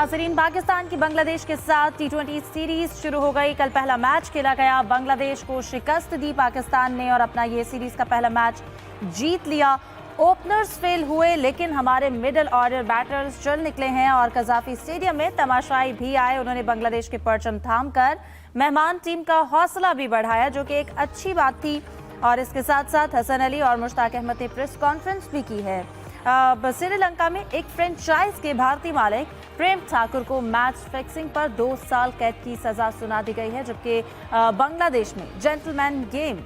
नाजरीन, पाकिस्तान की बांग्लादेश के साथ T20 सीरीज शुरू हो गई। कल पहला मैच खेला गया, बांग्लादेश को शिकस्त दी पाकिस्तान ने और अपना ये सीरीज का पहला मैच जीत लिया। ओपनर्स फेल हुए लेकिन हमारे मिडिल ऑर्डर बैटर्स चल निकले हैं और कजाफी स्टेडियम में तमाशाई भी आए। उन्होंने बांग्लादेश के परचम थामकर मेहमान टीम का हौसला भी बढ़ाया, जो कि एक अच्छी बात थी। और इसके साथ साथ हसन अली और मुश्ताक अहमद ने प्रेस कॉन्फ्रेंस भी की है। श्रीलंका में एक फ्रेंचाइज के भारतीय मालिक प्रेम ठाकुर को मैच फिक्सिंग पर 2 साल कैद की सजा सुना दी गई है, जबकि बांग्लादेश में जेंटलमैन गेम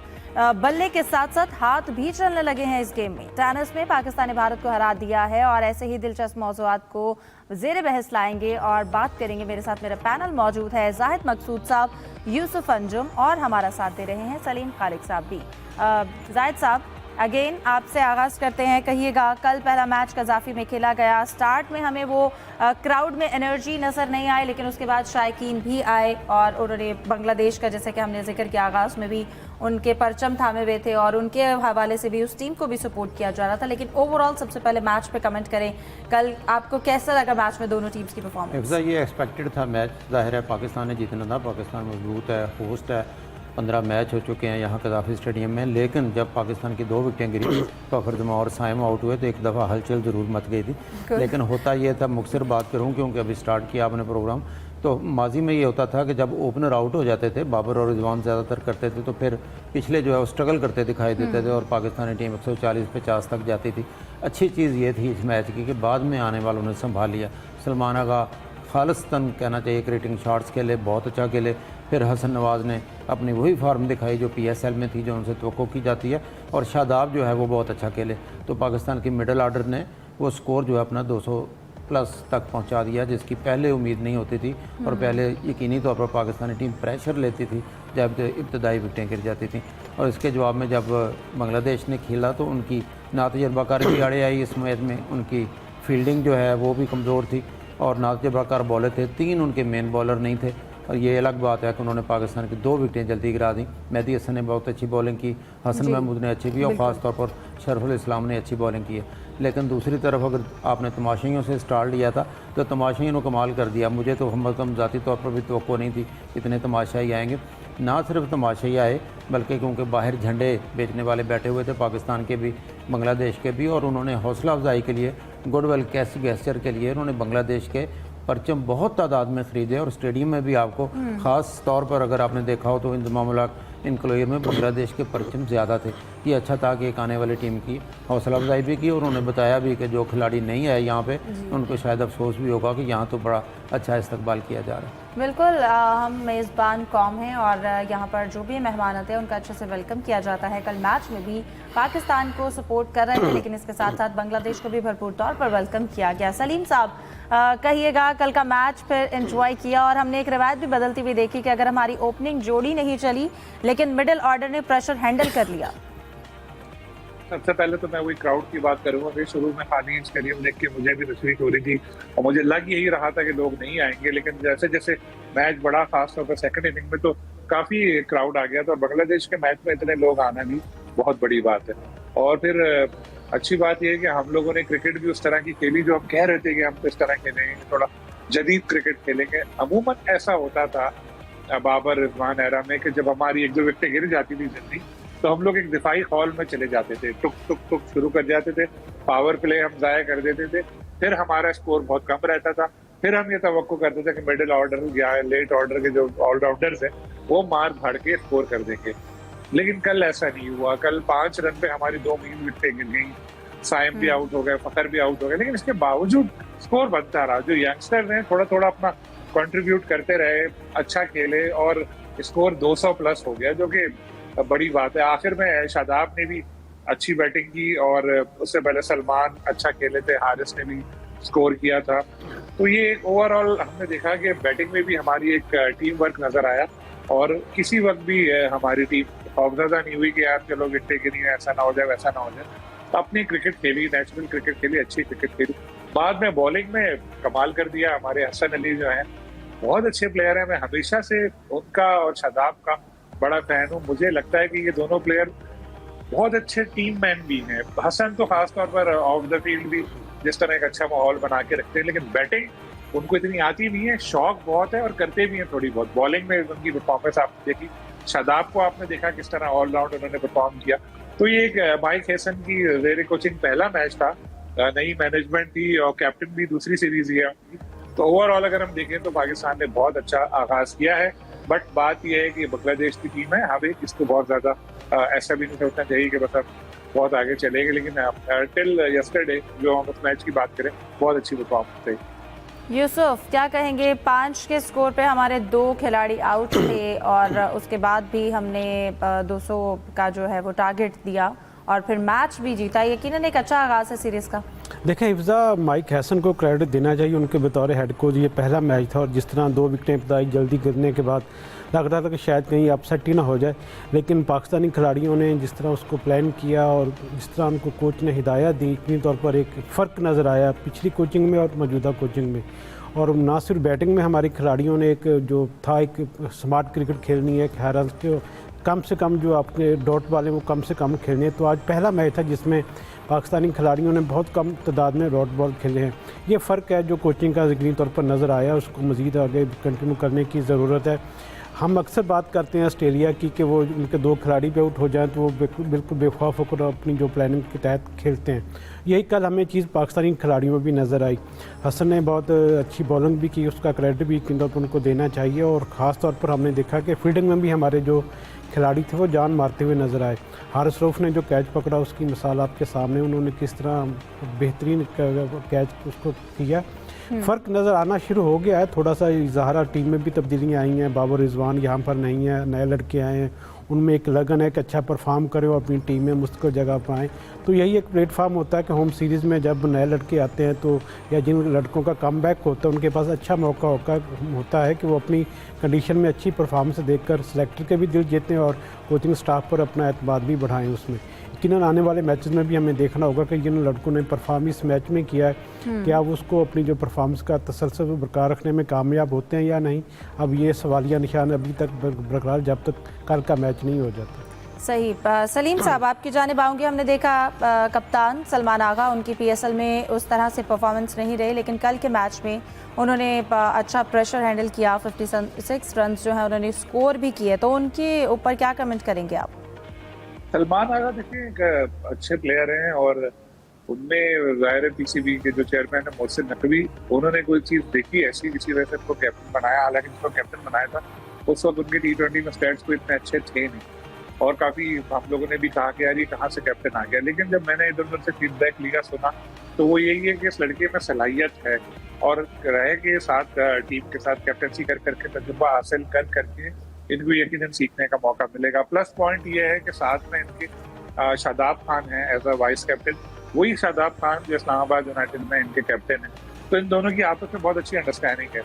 बल्ले के साथ साथ हाथ भी चलने लगे हैं। इस गेम में टेनिस में पाकिस्तान ने भारत को हरा दिया है और ऐसे ही दिलचस्प मौज़ूआत को ज़ेरे बहस लाएंगे और बात करेंगे। मेरे साथ मेरा पैनल मौजूद है, जाहिद मकसूद साहब, यूसुफ अंजुम और हमारा साथ दे रहे हैं सलीम खालिक साहब भी। जाहिद साहब, अगेन आपसे आगाज़ करते हैं, कहिएगा कल पहला मैच कजाफी में खेला गया। स्टार्ट में हमें वो क्राउड में एनर्जी नज़र नहीं आई, लेकिन उसके बाद शायकीन भी आए और उन्होंने बांग्लादेश का, जैसे कि हमने जिक्र किया आगाज़ में भी, उनके परचम थामे हुए थे और उनके हवाले से भी उस टीम को भी सपोर्ट किया जा रहा था। लेकिन ओवरऑल सबसे पहले मैच पे कमेंट करें, कल आपको कैसा लगा मैच में दोनों टीम्स की परफॉर्मेंस? ये एक्सपेक्टेड था मैच, जाहिर है पाकिस्तान ने जीतना था। पाकिस्तान मजबूत है, होस्ट है, 15 मैच हो चुके हैं यहाँ कजाफी स्टेडियम में। लेकिन जब पाकिस्तान की 2 विकेटें गिरी, फखर जमा और साइम आउट हुए, तो एक दफ़ा हलचल ज़रूर मच गई थी। लेकिन होता ये था, मुख्तसर बात करूँ क्योंकि अभी स्टार्ट किया आपने प्रोग्राम, तो माजी में ये होता था कि जब ओपनर आउट हो जाते थे, बाबर और रिजवान ज़्यादातर करते थे, तो फिर पिछले जो है वो स्ट्रगल करते दिखाई देते थे और पाकिस्तानी टीम 140-50 तक जाती थी। अच्छी चीज़ ये थी इस मैच की कि बाद में आने वालों ने संभाल लिया। सलमान आगा खालिस्तन कहना चाहिए, क्रिकेटिंग शॉट्स खेले, बहुत अच्छा खेले। फिर हसन नवाज़ ने अपनी वही फार्म दिखाई जो PSL में थी, जो उनसे तवक्को की जाती है। और शादाब जो है वो बहुत अच्छा खेले। तो पाकिस्तान की मिडल आर्डर ने वो स्कोर जो है अपना 200 प्लस तक पहुंचा दिया, जिसकी पहले उम्मीद नहीं होती थी। और पहले यकीनी तौर पर पाकिस्तानी टीम प्रेशर लेती थी जब इब्तदाई विकेटें गिर जाती थी। और इसके जवाब में जब बांग्लादेश ने खेला तो उनकी नातजुर्बाकार भी आड़े आई। इस मैच में उनकी फील्डिंग जो है वो भी कमज़ोर थी और नातजुर्बाकार बॉलर थे, 3 उनके मेन बॉलर नहीं थे। और ये अलग बात है कि उन्होंने पाकिस्तान की 2 विकेटें जल्दी गिरा दी। मेहदी हसन ने बहुत अच्छी बॉलिंग की, हसन महमूद ने अच्छी की और ख़ास तौर पर शरफुल इस्लाम ने अच्छी बॉलिंग की है। लेकिन दूसरी तरफ अगर आपने तमाशाइयों से स्टार्ट लिया था तो तमाशाइयों ने कमाल कर दिया। मुझे तो हम ज़ाती तौर पर भी तवक्को नहीं थी इतने तमाशाई आएंगे। ना सिर्फ तमाशाई आए बल्कि क्योंकि बाहर झंडे बेचने वाले बैठे हुए थे, पाकिस्तान के भी बांग्लादेश के भी, और उन्होंने हौसला अफजाई के लिए, गुडविल गेस्चर के लिए उन्होंने बांग्लादेश के परचम बहुत तादाद में ख़रीदे। और स्टेडियम में भी आपको ख़ास तौर पर अगर आपने देखा हो तो इंजमामुल इनक्लोयर में बांग्लादेश के परचम ज़्यादा थे। ये अच्छा था कि एक आने वाली टीम की हौसला अफजाई भी की और उन्होंने बताया भी कि जो खिलाड़ी नहीं आए यहाँ पे उनको शायद अफसोस भी होगा कि यहाँ तो बड़ा अच्छा इस्तकबाल किया जा रहा है। बिल्कुल, हम मेज़बान कौम हैं और यहाँ पर जो भी मेहमान आते हैं उनका अच्छे से वेलकम किया जाता है। कल मैच में भी पाकिस्तान को सपोर्ट कर रहे थे, लेकिन इसके साथ साथ बांग्लादेश को भी भरपूर तौर पर वेलकम किया गया। सलीम साहब, कहिएगा कल का मैच फिर एंजॉय किया और हमने एक रिवायत भी बदलती हुई देखी कि अगर हमारी ओपनिंग जोड़ी नहीं चली लेकिन मिडिल ऑर्डर ने प्रेशर हैंडल कर लिया। सबसे पहले तो मैं वही क्राउड की बात करूंगा कि शुरू में खाली स्टेडियम देख के मुझे भी तशवीश हो रही थी और मुझे लग यही रहा था कि लोग नहीं आएंगे। लेकिन जैसे जैसे मैच बढ़ा, खासतौर पर सेकंड इनिंग में, तो काफी क्राउड आ गया था। और बांग्लादेश के मैच में इतने लोग आना भी बहुत बड़ी बात है। और फिर अच्छी बात यह है कि हम लोगों ने क्रिकेट भी उस तरह की खेली जो हम कह रहे थे कि हम तो इस तरह खेलेंगे, थोड़ा जदीद क्रिकेट खेलेंगे। अमूमन ऐसा होता था बाबर रिजवान एरा में कि जब हमारी 1-2 विकेटें गिर जाती थी जल्दी, तो हम लोग एक दिफाई हॉल में चले जाते थे, टुक टुक टुक शुरू कर जाते थे, पावर प्ले हम ज़ाया कर देते थे, फिर हमारा स्कोर बहुत कम रहता था। फिर हम ये तवक्को करते थे कि मिडिल ऑर्डर या लेट ऑर्डर के जो ऑलराउंडर्स हैं वो मार धाड़ के स्कोर कर देंगे। लेकिन कल ऐसा नहीं हुआ। कल 5 रन पे हमारी 2 मील विकेटें गिर गई, साइम भी आउट हो गए, फखर भी आउट हो गए, लेकिन इसके बावजूद स्कोर बनता रहा। जो यंगस्टर ने थोड़ा थोड़ा अपना कंट्रीब्यूट करते रहे, अच्छा खेले और स्कोर 200 प्लस हो गया, जो कि बड़ी बात है। आखिर में शादाब ने भी अच्छी बैटिंग की और उससे पहले सलमान अच्छा खेले थे, हारिस ने भी स्कोर किया था। तो ये ओवरऑल हमने देखा कि बैटिंग में भी हमारी एक टीम वर्क नजर आया और किसी वक्त भी हमारी टीम खौफजदा नहीं हुई कि यार चलो विकेटें गिरी, ऐसा ना हो जाए वैसा ना हो जाए। अपनी क्रिकेट खेली, नेचुरल क्रिकेट खेली, अच्छी क्रिकेट खेली। बाद में बॉलिंग में कमाल कर दिया हमारे हसन अली जो है, बहुत अच्छे प्लेयर हैं। मैं हमेशा से उनका और शादाब का बड़ा फैन हूँ। मुझे लगता है कि ये दोनों प्लेयर बहुत अच्छे टीम मैन भी हैं। हसन तो खास तौर पर ऑफ द फील्ड भी जिस तरह एक अच्छा माहौल बना के रखते हैं, लेकिन बैटिंग उनको इतनी आती नहीं है, शौक बहुत है और करते भी हैं थोड़ी बहुत। बॉलिंग में उनकी परफॉर्मेंस आपने देखी, शादाब को आपने देखा किस तरह ऑलराउंड उन्होंने परफॉर्म किया। तो ये एक माइक हैसन की जेर कोचिंग पहला मैच था, नई मैनेजमेंट थी और कैप्टन भी दूसरी सीरीज ही है उनकी। तो ओवरऑल अगर हम देखें तो पाकिस्तान ने बहुत अच्छा आगाज किया है, बट बात यह है कि बांग्लादेश की टीम है, हमें इसको बहुत ज्यादा ऐसा भी नहीं सोचना चाहिए कि मतलब बहुत आगे चलेंगे, लेकिन टिल यस्टरडे जो हम उस मैच की बात करें बहुत अच्छी परफॉर्मेंस रही। यूसुफ, क्या कहेंगे? 5 के स्कोर पे हमारे 2 खिलाड़ी आउट थे और उसके बाद भी हमने 200 का जो है वो टारगेट दिया और फिर मैच भी जीता। यकीनन एक अच्छा आगाज़ है सीरीज़ का। देखें हिफ्ज़ा, माइक हैसन को क्रेडिट देना चाहिए, उनके बतौर हेड कोच ये पहला मैच था और जिस तरह 2 विकेटें बताई जल्दी गिरने के बाद लग रहा था कि शायद कहीं अपसेट ही ना हो जाए, लेकिन पाकिस्तानी खिलाड़ियों ने जिस तरह उसको प्लान किया और जिस तरह उनको कोच ने हिदायत दी, यकीनी तौर पर एक फ़र्क नज़र आया पिछली कोचिंग में और मौजूदा कोचिंग में। और ना सिर्फ बैटिंग में हमारी खिलाड़ियों ने एक जो था एक स्मार्ट क्रिकेट खेलनी है, हर रन के कम से कम जो आपके डॉट वाले वो कम से कम खेलने हैं। तो आज पहला मैच था जिसमें पाकिस्तानी खिलाड़ियों ने बहुत कम तादाद में डॉट बॉल खेले हैं। ये फ़र्क है जो कोचिंग का यकीनी तौर पर नज़र आया, उसको मज़ीद आगे कंटिन्यू करने की ज़रूरत है। हम अक्सर बात करते हैं ऑस्ट्रेलिया की कि वो उनके 2 खिलाड़ी पे आउट हो जाएं तो वो बिल्कुल बेखौफ होकर अपनी जो प्लानिंग के तहत खेलते हैं। यही कल हमें चीज़ पाकिस्तानी खिलाड़ियों में भी नज़र आई। हसन ने बहुत अच्छी बॉलिंग भी की, उसका क्रेडिट भी उनको देना चाहिए और ख़ास तौर पर हमने देखा कि फील्डिंग में भी हमारे जो खिलाड़ी थे वो जान मारते हुए नज़र आए। हारिस रऊफ ने जो कैच पकड़ा उसकी मिसाल आपके सामने, उन्होंने किस तरह बेहतरीन कैच उसको किया। फ़र्क नज़र आना शुरू हो गया है थोड़ा सा। ज़ाहरा टीम में भी तब्दीलियाँ आई हैं, बाबर रिजवान यहाँ पर नहीं है, नए लड़के आए हैं, उनमें एक लगन है कि अच्छा परफॉर्म करें और अपनी टीम में मुस्तकिल जगह पर आएँ। तो यही एक प्लेटफार्म होता है कि होम सीरीज़ में जब नए लड़के आते हैं तो या जिन लड़कों का कम बैक होता है उनके पास अच्छा मौका होता है कि वो अपनी कंडीशन में अच्छी परफॉर्मेंस देखकर सिलेक्टर के भी दिल जीतें और कोचिंग स्टाफ पर अपना एतमाद भी बढ़ाएं। उसमें यकीनन आने वाले मैचेस में भी हमें देखना होगा कि जिन लड़कों ने परफॉर्म इस मैच में किया है क्या वो उसको अपनी जो परफॉर्मेंस का तसलसल बरकरार रखने में कामयाब होते हैं या नहीं। अब ये सवालिया निशान अभी तक बरकरार जब तक कल का मैच नहीं हो जाता। सही। सलीम साहब, आपकी जानिब आऊँगी। हमने देखा कप्तान सलमान आगा, उनकी PSL में उस तरह से परफॉर्मेंस नहीं रही, लेकिन कल के मैच में उन्होंने अच्छा प्रेशर हैंडल किया। 56 रन जो है उन्होंने स्कोर भी किए, तो उनके ऊपर क्या कमेंट करेंगे आप? सलमान आगा देखिए एक अच्छे प्लेयर हैं और उनमें ज़ाहिर PCB के जो चेयरमैन है मोहसिन नकवी, उन्होंने कोई चीज़ देखी ऐसी किसी वजह से उनको कैप्टन बनाया। हालांकि जिसको कैप्टन बनाया था उस वक्त उनके T20 में स्टैट्स कोई इतने अच्छे थे नहीं और काफ़ी हम लोगों ने भी कहा कि यार ये कहाँ से कैप्टन आ गया। लेकिन जब मैंने इधर उधर से फीडबैक लिया, सुना, तो वो यही है कि इस लड़के में सलाहियत है और रहे के साथ टीम के साथ कैप्टनसी कर करके तजुर्बा हासिल कर करके इनको यकीनन सीखने का मौका मिलेगा। प्लस पॉइंट ये है कि साथ में इनके शादाब खान है एज अ वाइस कैप्टन, वही शादाब खान जो इस्लामाबाद यूनाइटेड में इनके कैप्टन है। तो इन दोनों की आपस में बहुत अच्छी अंडरस्टैंडिंग है।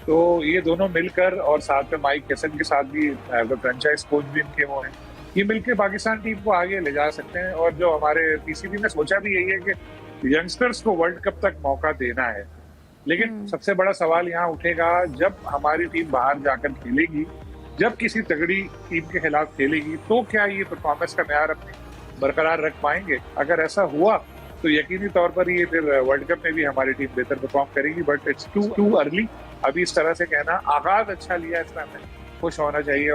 तो ये दोनों मिलकर और साथ में माइक हैसन के साथ भी फ्रेंचाइज कोच भी इनके वो हैं, ये मिलकर पाकिस्तान टीम को आगे ले जा सकते हैं। और जो हमारे PCB ने सोचा भी यही है कि यंगस्टर्स को वर्ल्ड कप तक मौका देना है। लेकिन सबसे बड़ा सवाल यहाँ उठेगा जब हमारी टीम बाहर जाकर खेलेगी, जब किसी तगड़ी टीम के खिलाफ खेलेगी, तो क्या ये परफॉर्मेंस का म्यार अपनी बरकरार रख पाएंगे? अगर ऐसा हुआ तो यकीनी तौर पर ये फिर वर्ल्ड कप में भी हमारी टीम बेहतर परफॉर्म करेगी। बट इट्स टू अर्ली अभी इस तरह से कहना। आगाज अच्छा लिया, इसमें हमें खुश होना चाहिए और